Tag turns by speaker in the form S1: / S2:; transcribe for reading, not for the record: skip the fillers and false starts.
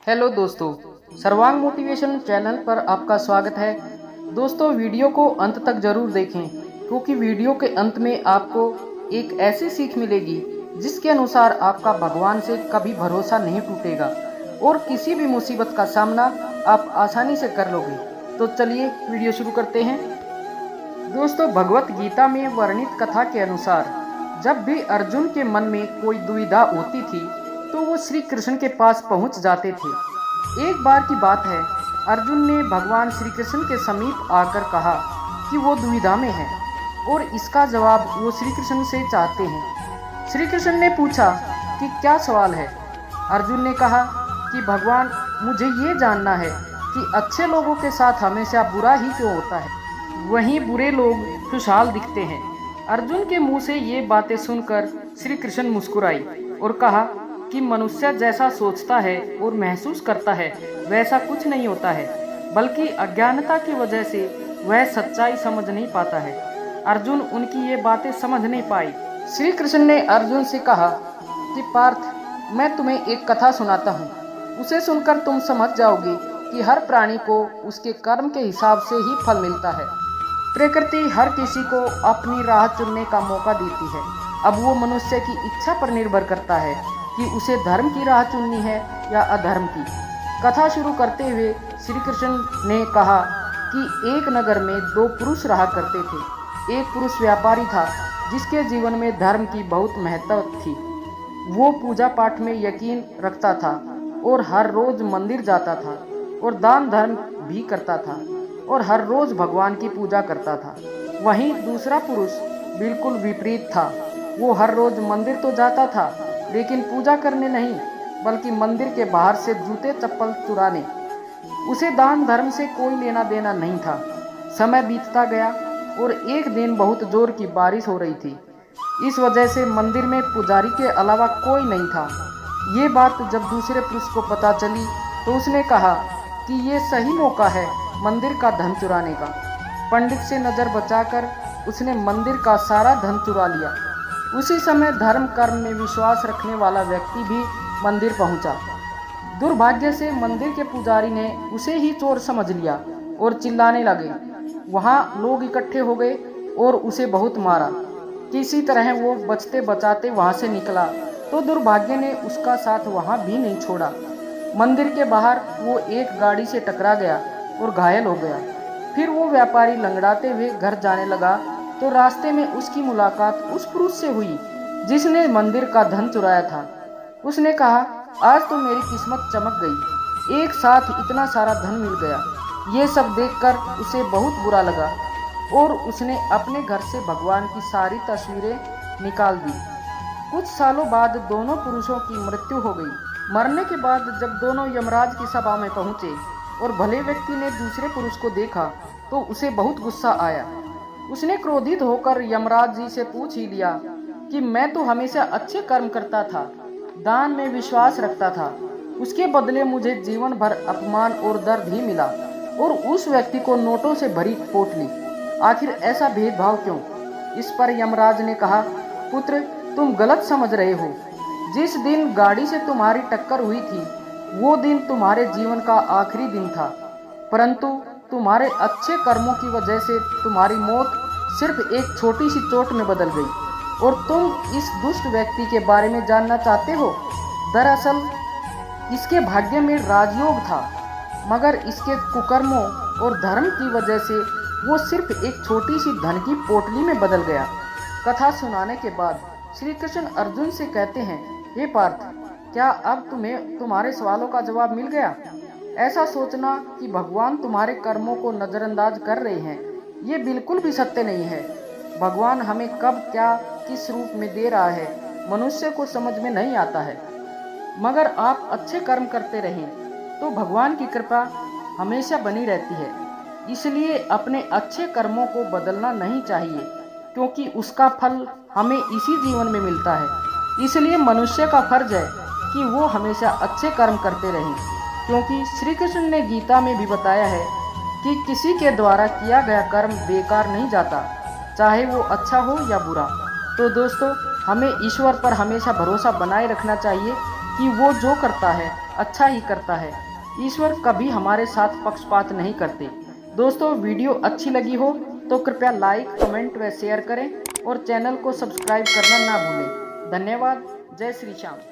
S1: Hello दोस्तों, सर्वांग motivation channel पर आपका स्वागत है। दोस्तों, वीडियो को अंत तक जरूर देखें क्योंकि वीडियो के अंत में आपको एक ऐसी सीख मिलेगी जिसके अनुसार आपका भगवान से कभी भरोसा नहीं टूटेगा और किसी भी मुसीबत का सामना आप आसानी से कर लोगे। तो चलिए वीडियो शुरू करते हैं। दोस्तों, भगवत गीता में वर्णित कथा के अनुसार जब भी अर्जुन के मन में कोई दुविधा होती थी तो वो श्री कृष्ण के पास पहुंच जाते थे। एक बार की बात है, अर्जुन ने भगवान श्री कृष्ण के समीप आकर कहा कि वो दुविधा में है और इसका जवाब वो श्री कृष्ण से चाहते हैं। श्री कृष्ण ने पूछा कि क्या सवाल है। अर्जुन ने कहा कि भगवान, मुझे ये जानना है कि अच्छे लोगों के साथ हमेशा बुरा ही क्यों होता है, वहीं बुरे लोग खुशहाल दिखते हैं। अर्जुन के मुंह से ये बातें सुनकर श्री कृष्ण मुस्कुराई और कहा कि मनुष्य जैसा सोचता है और महसूस करता है वैसा कुछ नहीं होता है, बल्कि अज्ञानता की वजह से वह सच्चाई समझ नहीं पाता है। अर्जुन उनकी ये बातें समझ नहीं पाई। श्री कृष्ण ने अर्जुन से कहा कि पार्थ, मैं तुम्हें एक कथा सुनाता हूँ, उसे सुनकर तुम समझ जाओगे कि हर प्राणी को उसके कर्म के हिसाब से ही फल मिलता है। प्रकृति हर किसी को अपनी राह चुनने का मौका देती है। अब वो मनुष्य की इच्छा पर निर्भर करता है कि उसे धर्म की राह चुननी है या अधर्म की। कथा शुरू करते हुए श्री कृष्ण ने कहा कि एक नगर में दो पुरुष रहा करते थे। एक पुरुष व्यापारी था जिसके जीवन में धर्म की बहुत महत्व थी। वो पूजा पाठ में यकीन रखता था और हर रोज मंदिर जाता था और दान धर्म भी करता था और हर रोज भगवान की पूजा करता था। वहीं दूसरा पुरुष बिल्कुल विपरीत था। वो हर रोज मंदिर तो जाता था लेकिन पूजा करने नहीं, बल्कि मंदिर के बाहर से जूते चप्पल चुराने। उसे दान धर्म से कोई लेना देना नहीं था। समय बीतता गया और एक दिन बहुत जोर की बारिश हो रही थी। इस वजह से मंदिर में पुजारी के अलावा कोई नहीं था। ये बात जब दूसरे पुरुष को पता चली तो उसने कहा कि ये सही मौका है मंदिर का धन चुराने का। पंडित से नज़र बचाकर उसने मंदिर का सारा धन चुरा लिया। उसी समय धर्म कर्म में विश्वास रखने वाला व्यक्ति भी मंदिर पहुंचा। दुर्भाग्य से मंदिर के पुजारी ने उसे ही चोर समझ लिया और चिल्लाने लगे। वहां लोग इकट्ठे हो गए और उसे बहुत मारा। किसी तरह वो बचते बचाते वहां से निकला तो दुर्भाग्य ने उसका साथ वहां भी नहीं छोड़ा। मंदिर के बाहर वो एक गाड़ी से टकरा गया और घायल हो गया। फिर वो व्यापारी लंगड़ाते हुए घर जाने लगा तो रास्ते में उसकी मुलाकात उस पुरुष से हुई जिसने मंदिर का धन चुराया था। उसने कहा, आज तो मेरी किस्मत चमक गई, एक साथ इतना सारा धन मिल गया। ये सब देखकर उसे बहुत बुरा लगा और उसने अपने घर से भगवान की सारी तस्वीरें निकाल दी। कुछ सालों बाद दोनों पुरुषों की मृत्यु हो गई। मरने के बाद जब दोनों यमराज की सभा में पहुंचे और भले व्यक्ति ने दूसरे पुरुष को देखा तो उसे बहुत गुस्सा आया। उसने क्रोधित होकर यमराज जी से पूछ ही लिया कि मैं तो हमेशा अच्छे कर्म करता था, दान में विश्वास रखता था, उसके बदले मुझे जीवन भर अपमान और दर्द ही मिला और उस व्यक्ति को नोटों से भरी पोटली। आखिर ऐसा भेदभाव क्यों? इस पर यमराज ने कहा, पुत्र, तुम गलत समझ रहे हो। जिस दिन गाड़ी से तुम्हारी टक्कर हुई थी वो दिन तुम्हारे जीवन का आखिरी दिन था, परंतु तुम्हारे अच्छे कर्मों की वजह से तुम्हारी मौत सिर्फ एक छोटी सी चोट में बदल गई। और तुम इस दुष्ट व्यक्ति के बारे में जानना चाहते हो? दरअसल इसके भाग्य में राजयोग था, मगर इसके कुकर्मों और धर्म की वजह से वो सिर्फ एक छोटी सी धन की पोटली में बदल गया। कथा सुनाने के बाद श्री कृष्ण अर्जुन से कहते हैं, हे पार्थ, क्या अब तुम्हें तुम्हारे सवालों का जवाब मिल गया? ऐसा सोचना कि भगवान तुम्हारे कर्मों को नज़रअंदाज कर रहे हैं, ये बिल्कुल भी सत्य नहीं है। भगवान हमें कब क्या किस रूप में दे रहा है मनुष्य को समझ में नहीं आता है, मगर आप अच्छे कर्म करते रहें तो भगवान की कृपा हमेशा बनी रहती है। इसलिए अपने अच्छे कर्मों को बदलना नहीं चाहिए क्योंकि उसका फल हमें इसी जीवन में मिलता है। इसलिए मनुष्य का फर्ज है कि वो हमेशा अच्छे कर्म करते रहें, क्योंकि श्री कृष्ण ने गीता में भी बताया है कि किसी के द्वारा किया गया कर्म बेकार नहीं जाता, चाहे वो अच्छा हो या बुरा। तो दोस्तों, हमें ईश्वर पर हमेशा भरोसा बनाए रखना चाहिए कि वो जो करता है अच्छा ही करता है। ईश्वर कभी हमारे साथ पक्षपात नहीं करते। दोस्तों, वीडियो अच्छी लगी हो तो कृपया लाइक, कमेंट व शेयर करें और चैनल को सब्सक्राइब करना ना भूलें। धन्यवाद। जय श्री श्याम।